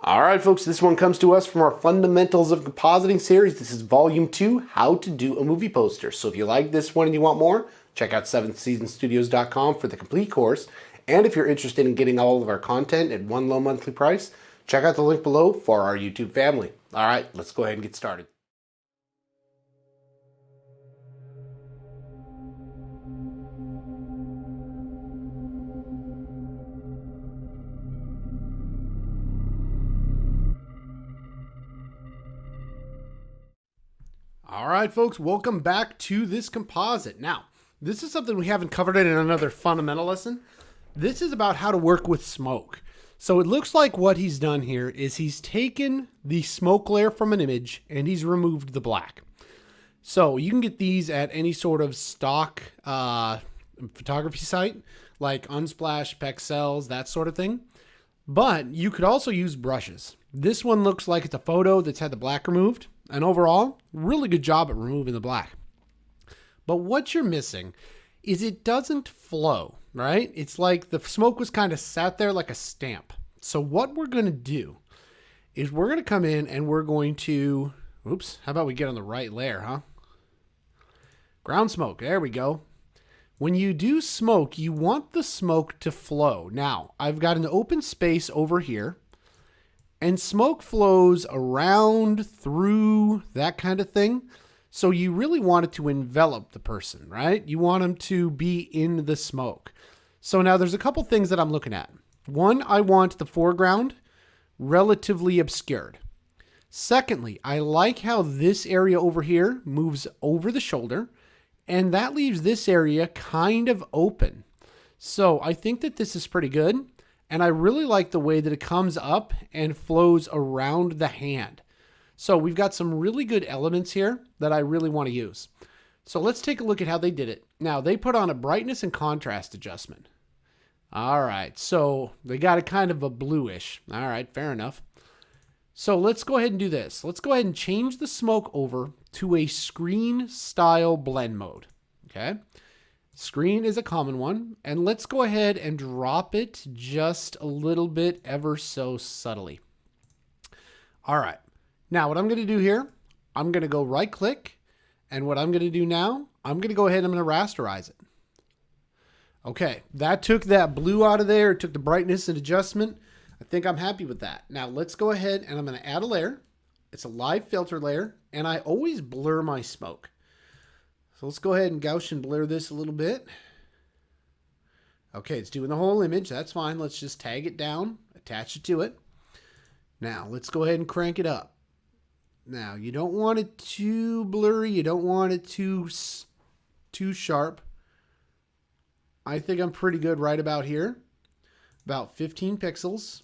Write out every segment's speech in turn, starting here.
All right, folks, this one comes to us from our Fundamentals of Compositing series. This is Volume 2, How to Do a Movie Poster. So if you like this one and you want more, check out 7thSeasonStudios.com for the complete course. And if you're interested in getting all of our content at one low monthly price, check out the link below for our YouTube family. All right, let's go ahead and get started. All right, folks, welcome back to this composite. Now, this is something we haven't covered in another fundamental lesson. This is about how to work with smoke. So it looks like what he's done here is he's taken the smoke layer from an image and he's removed the black. So you can get these at any sort of stock photography site like Unsplash, Pexels, that sort of thing. But you could also use brushes. This one looks like it's a photo that's had the black removed. And overall, really good job at removing the black. But what you're missing is it doesn't flow, right? It's like the smoke was kind of sat there like a stamp. So what we're going to do is we're going to come in and we're going to, oops, how about we get on the right layer, huh? Ground smoke, there we go. When you do smoke, you want the smoke to flow. Now, I've got an open space over here. And smoke flows around, through, that kind of thing. So you really want it to envelop the person, right? You want them to be in the smoke. So now there's a couple things that I'm looking at. One, I want the foreground relatively obscured. Secondly, I like how this area over here moves over the shoulder, and that leaves this area kind of open. So I think that this is pretty good. And I really like the way that it comes up and flows around the hand. So we've got some really good elements here that I really want to use. So let's take a look at how they did it. Now, they put on a brightness and contrast adjustment. All right, so they got a kind of a bluish. All right, fair enough. So let's go ahead and do this. Let's go ahead and change the smoke over to a screen style blend mode. Okay. Screen is a common one, and let's go ahead and drop it just a little bit, ever so subtly. All right, now what I'm going to do here, I'm going to go right click, and what I'm going to do now, I'm going to go ahead and I'm going to rasterize it. Okay, that took that blue out of there, it took the brightness and adjustment. I think I'm happy with that. Now let's go ahead and I'm going to add a layer. It's a live filter layer, and I always blur my smoke. So let's go ahead and Gaussian blur this a little bit. Okay, it's doing the whole image. That's fine. Let's just tag it down, attach it to it. Now, let's go ahead and crank it up. Now, you don't want it too blurry. You don't want it too sharp. I think I'm pretty good right about here. About 15 pixels.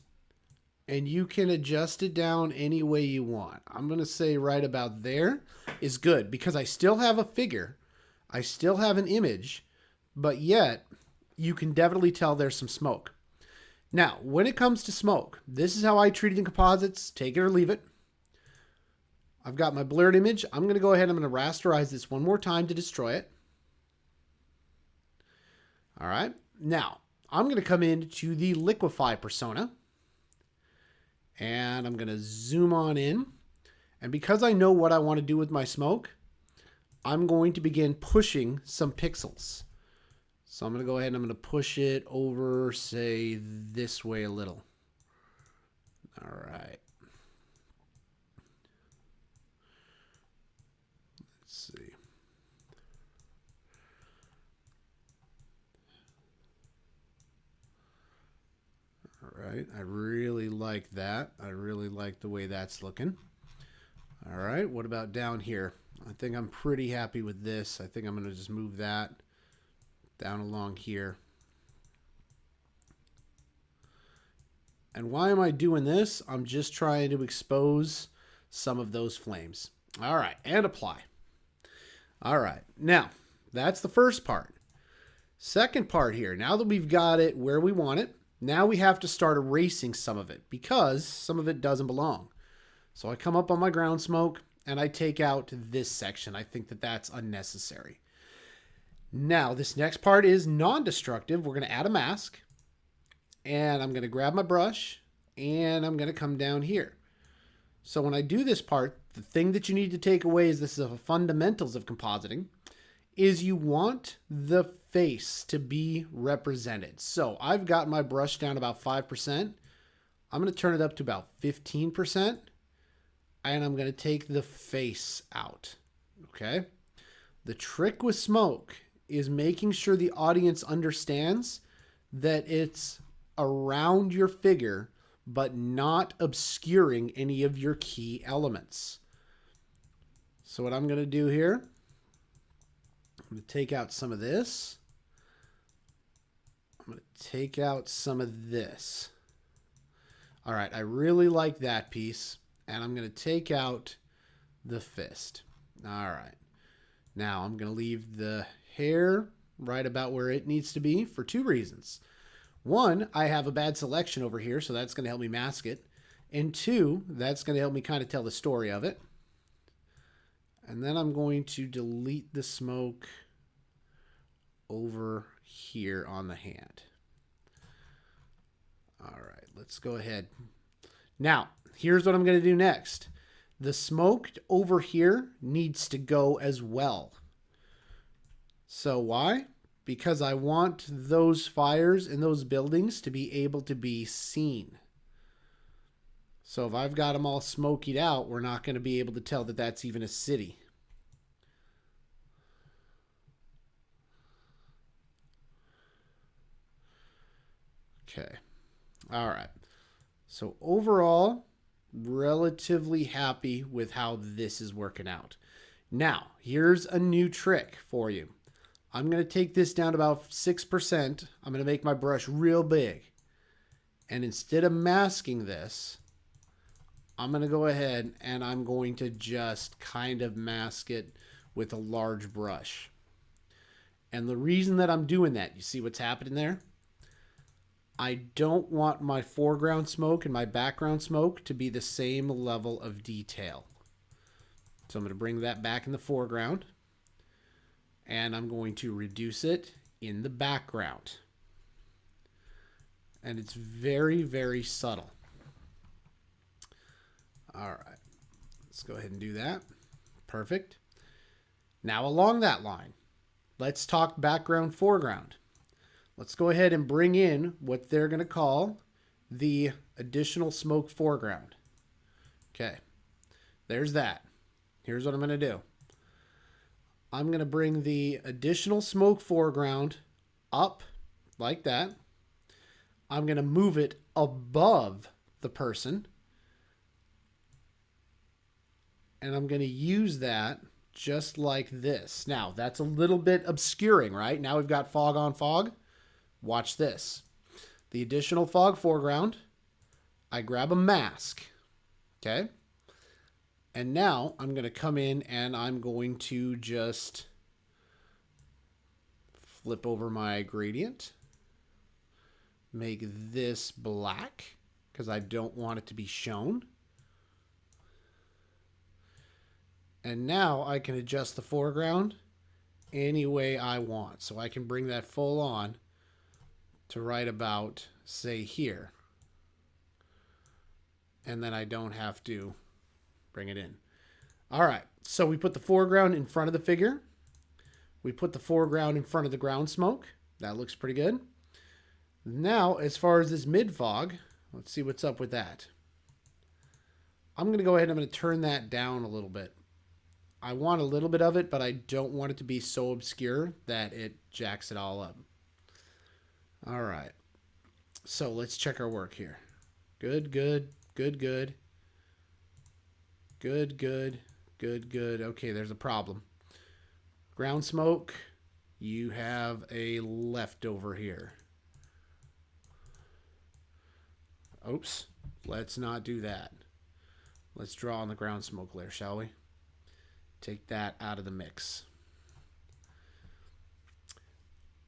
And you can adjust it down any way you want. I'm going to say right about there is good because I still have a figure. I still have an image, but yet you can definitely tell there's some smoke. Now, when it comes to smoke, this is how I treat it in composites. Take it or leave it. I've got my blurred image. I'm going to go ahead and I'm going to rasterize this one more time to destroy it. All right. Now, I'm going to come into the Liquify persona. And I'm going to zoom on in. And because I know what I want to do with my smoke, I'm going to begin pushing some pixels. So I'm going to go ahead and I'm going to push it over, say, this way a little. All right. Let's see. All right. I really like that. I really like the way that's looking. All right. What about down here? I think I'm pretty happy with this. I think I'm going to just move that down along here. And why am I doing this? I'm just trying to expose some of those flames. All right, and apply. All right, now that's the first part. Second part here, now that we've got it where we want it, now we have to start erasing some of it because some of it doesn't belong. So I come up on my ground smoke and I take out this section. I think that that's unnecessary. Now, this next part is non-destructive. We're going to add a mask. And I'm going to grab my brush. and I'm going to come down here. So when I do this part, the thing that you need to take away is this is the fundamentals of compositing, is you want the face to be represented. So I've got my brush down about 5%. I'm going to turn it up to about 15%, and I'm going to take the face out. Okay. The trick with smoke is making sure the audience understands that it's around your figure, but not obscuring any of your key elements. So what I'm going to do here, I'm going to take out some of this. I'm going to take out some of this. All right, I really like that piece, and I'm going to take out the fist. All right. Now I'm going to leave the hair right about where it needs to be for two reasons. One, I have a bad selection over here, so that's going to help me mask it. And two, that's going to help me kind of tell the story of it. And then I'm going to delete the smoke over here on the hand. All right, let's go ahead. Now, here's what I'm going to do next. The smoke over here needs to go as well. So why? Because I want those fires in those buildings to be able to be seen. So if I've got them all smokied out, we're not going to be able to tell that that's even a city. Okay. All right. So overall, relatively happy with how this is working out. Now, here's a new trick for you. I'm going to take this down to about 6%. I'm going to make my brush real big. And instead of masking this, I'm going to go ahead and I'm going to just kind of mask it with a large brush. And the reason that I'm doing that, you see what's happening there? I don't want my foreground smoke and my background smoke to be the same level of detail. So I'm going to bring that back in the foreground. And I'm going to reduce it in the background. And it's very, very subtle. All right. Let's go ahead and do that. Perfect. Now along that line, let's talk background, foreground. Let's go ahead and bring in what they're going to call the additional smoke foreground. Okay. There's that. Here's what I'm going to do. I'm going to bring the additional smoke foreground up like that. I'm going to move it above the person. And I'm going to use that just like this. Now, that's a little bit obscuring, right? Now we've got fog on fog. Watch this. The additional fog foreground, I grab a mask. Okay? And now I'm going to come in and I'm going to just flip over my gradient. Make this black because I don't want it to be shown. And now I can adjust the foreground any way I want. So I can bring that full on to right about, say, here. And then I don't have to bring it in. All right, so we put the foreground in front of the figure. We put the foreground in front of the ground smoke. That looks pretty good. Now, as far as this mid fog, let's see what's up with that. I'm going to go ahead and I'm going to turn that down a little bit. I want a little bit of it, but I don't want it to be so obscure that it jacks it all up. All right, so let's check our work here. Good, good, good, good. Good, good, good, good. Okay, there's a problem. Ground smoke, you have a leftover here. Oops, let's not do that. Let's draw on the ground smoke layer, shall we? Take that out of the mix.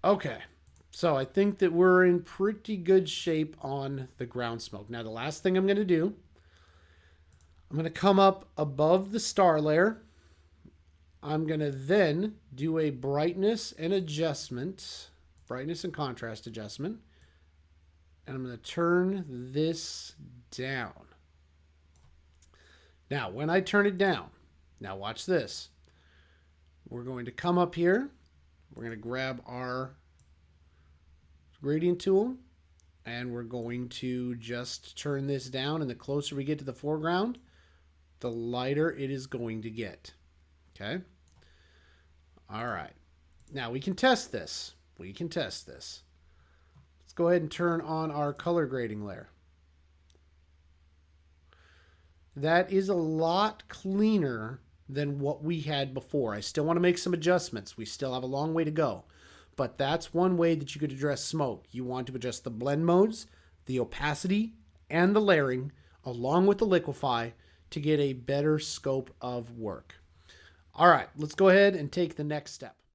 Okay, so I think that we're in pretty good shape on the ground smoke. Now, the last thing I'm going to do, I'm going to come up above the star layer. I'm going to then do a brightness and adjustment, brightness and contrast adjustment. And I'm going to turn this down. Now, when I turn it down, now watch this. We're going to come up here. We're going to grab our gradient tool, and we're going to just turn this down. And the closer we get to the foreground, the lighter it is going to get. Okay. All right. Now we can test this. We can test this. Let's go ahead and turn on our color grading layer. That is a lot cleaner than what we had before. I still want to make some adjustments. We still have a long way to go. But that's one way that you could address smoke. You want to adjust the blend modes, the opacity, and the layering, along with the Liquify, to get a better scope of work. All right, let's go ahead and take the next step.